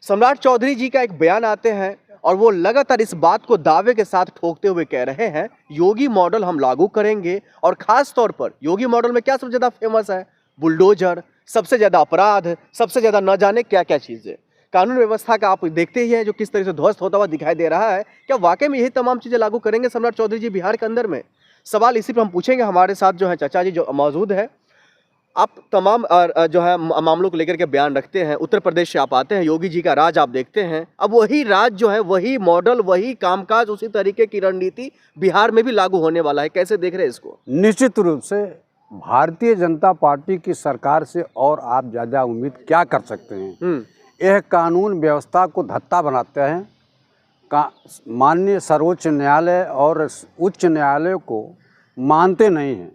सम्राट चौधरी जी का एक बयान आते हैं और वो लगातार इस बात को दावे के साथ ठोकते हुए कह रहे हैं योगी मॉडल हम लागू करेंगे। और खास तौर पर योगी मॉडल में क्या सबसे ज्यादा फेमस है? बुलडोजर, सबसे ज्यादा अपराध, सबसे ज्यादा न जाने क्या क्या चीजें। कानून व्यवस्था का आप देखते ही हैं जो किस तरह से ध्वस्त होता हुआ दिखाई दे रहा है। क्या वाकई में यही तमाम चीजें लागू करेंगे सम्राट चौधरी जी बिहार के अंदर में? सवाल इसी पर हम पूछेंगे। हमारे साथ जो है चाचा जी जो मौजूद है। आप तमाम जो है मामलों को लेकर के बयान रखते हैं। उत्तर प्रदेश से आप आते हैं, योगी जी का राज आप देखते हैं। अब वही राज जो है, वही मॉडल, वही कामकाज, उसी तरीके की रणनीति बिहार में भी लागू होने वाला है। कैसे देख रहे हैं इसको? निश्चित रूप से भारतीय जनता पार्टी की सरकार से और आप ज़्यादा उम्मीद क्या कर सकते हैं। यह कानून व्यवस्था को धत्ता बनाते हैं। माननीय सर्वोच्च न्यायालय और उच्च न्यायालय को मानते नहीं हैं।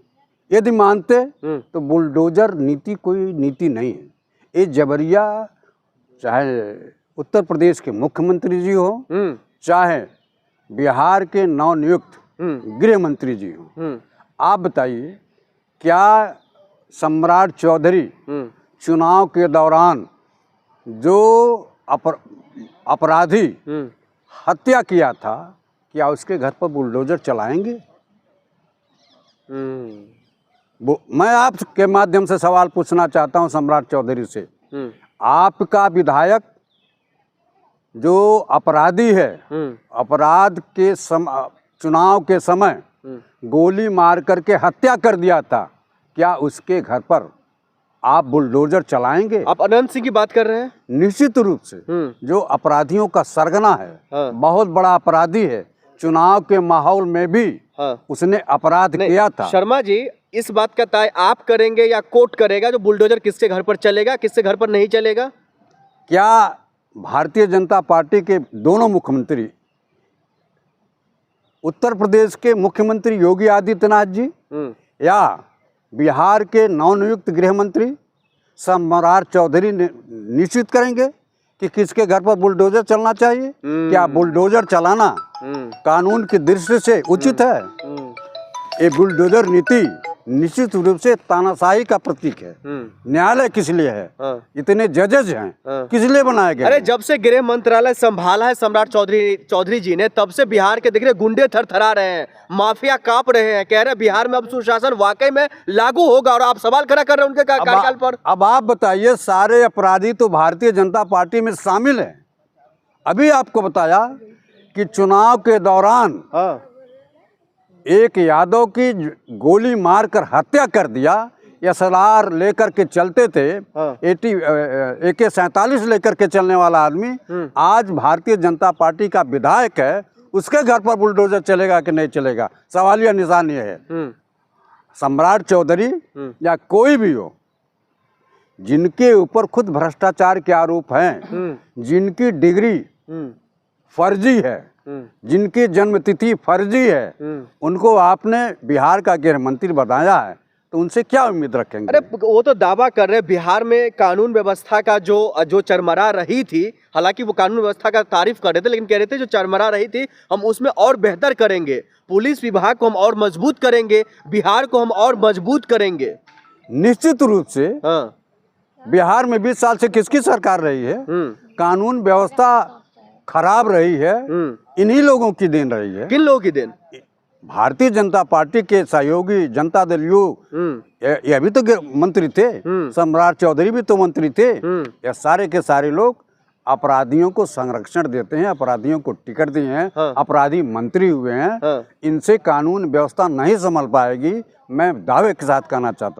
यदि मानते तो बुलडोजर नीति कोई नीति नहीं है। ये जबरिया, चाहे उत्तर प्रदेश के मुख्यमंत्री जी हो, चाहे बिहार के नवनियुक्त गृह मंत्री जी हो, आप बताइए क्या सम्राट चौधरी चुनाव के दौरान जो अपराधी हत्या किया था, क्या उसके घर पर बुलडोजर चलाएंगे? मैं आपके माध्यम से सवाल पूछना चाहता हूं सम्राट चौधरी से। आपका विधायक जो अपराधी है, अपराध के चुनाव के समय गोली मार करके हत्या कर दिया था, क्या उसके घर पर आप बुलडोजर चलाएंगे? आप अनंत सिंह की बात कर रहे हैं? निश्चित रूप से, जो अपराधियों का सरगना है, बहुत बड़ा अपराधी है। चुनाव के माहौल में भी उसने अपराध किया था। शर्मा जी, इस बात का तय आप करेंगे या कोर्ट करेगा जो बुलडोजर किसके घर पर चलेगा, किसके घर पर नहीं चलेगा? क्या भारतीय जनता पार्टी के दोनों मुख्यमंत्री, उत्तर प्रदेश के मुख्यमंत्री योगी आदित्यनाथ जी या बिहार के नवनियुक्त गृह मंत्री सम्राट चौधरी निश्चित करेंगे कि किसके घर पर बुलडोजर चलना चाहिए? क्या बुलडोजर चलाना कानून की दृष्टि से उचित है? ये बुलडोजर नीति निश्चित रूप से तानाशाही का प्रतीक है। न्यायालय किस लिए है? इतने जजेज हैं, किस लिए बनाए गए? अरे जब से गृह मंत्रालय संभाला है सम्राट चौधरी जी ने, तब से बिहार के देख रहे गुंडे थरथरा रहे हैं, माफिया कांप रहे हैं, कह रहे हैं बिहार में अब सुशासन वाकई में लागू होगा। और आप सवाल खड़ा कर रहे हैं उनके कार्यकाल पर। अब आप बताइए, सारे अपराधी तो भारतीय जनता पार्टी में शामिल है। अभी आपको बताया कि चुनाव के दौरान एक यादव की गोली मारकर हत्या कर दिया। SLR लेकर के चलते थे, AK-47 लेकर के चलने वाला आदमी आज भारतीय जनता पार्टी का विधायक है। उसके घर पर बुलडोजर चलेगा कि नहीं चलेगा? सवालिया निशान ये है। सम्राट चौधरी या कोई भी हो, जिनके ऊपर खुद भ्रष्टाचार के आरोप हैं, जिनकी डिग्री फर्जी है, जिनकी जन्मतिथि फर्जी है, उनको आपने बिहार का गृह मंत्री बनाया है, तो उनसे क्या उम्मीद रखेंगे? अरे वो तो दावा कर रहे हैं बिहार में कानून व्यवस्था का जो चरमरा रही थी। हालांकि वो कानून व्यवस्था का तारीफ कर रहे थे, लेकिन कह रहे थे जो चरमरा रही थी हम उसमें और बेहतर करेंगे, पुलिस विभाग को हम और मजबूत करेंगे, बिहार को हम और मजबूत करेंगे। निश्चित रूप से बिहार में 20 साल से किसकी सरकार रही है? कानून व्यवस्था खराब रही है, इन्हीं लोगों की देन रही है। किन लोगों की देन? भारतीय जनता पार्टी के सहयोगी जनता दल यू, ये भी तो मंत्री थे, सम्राट चौधरी भी तो मंत्री थे। ये सारे के सारे लोग अपराधियों को संरक्षण देते हैं, अपराधियों को टिकट दिए हैं, अपराधी मंत्री हुए हैं। इनसे कानून व्यवस्था नहीं संभल पाएगी, मैं दावे के साथ कहना चाहता हूं।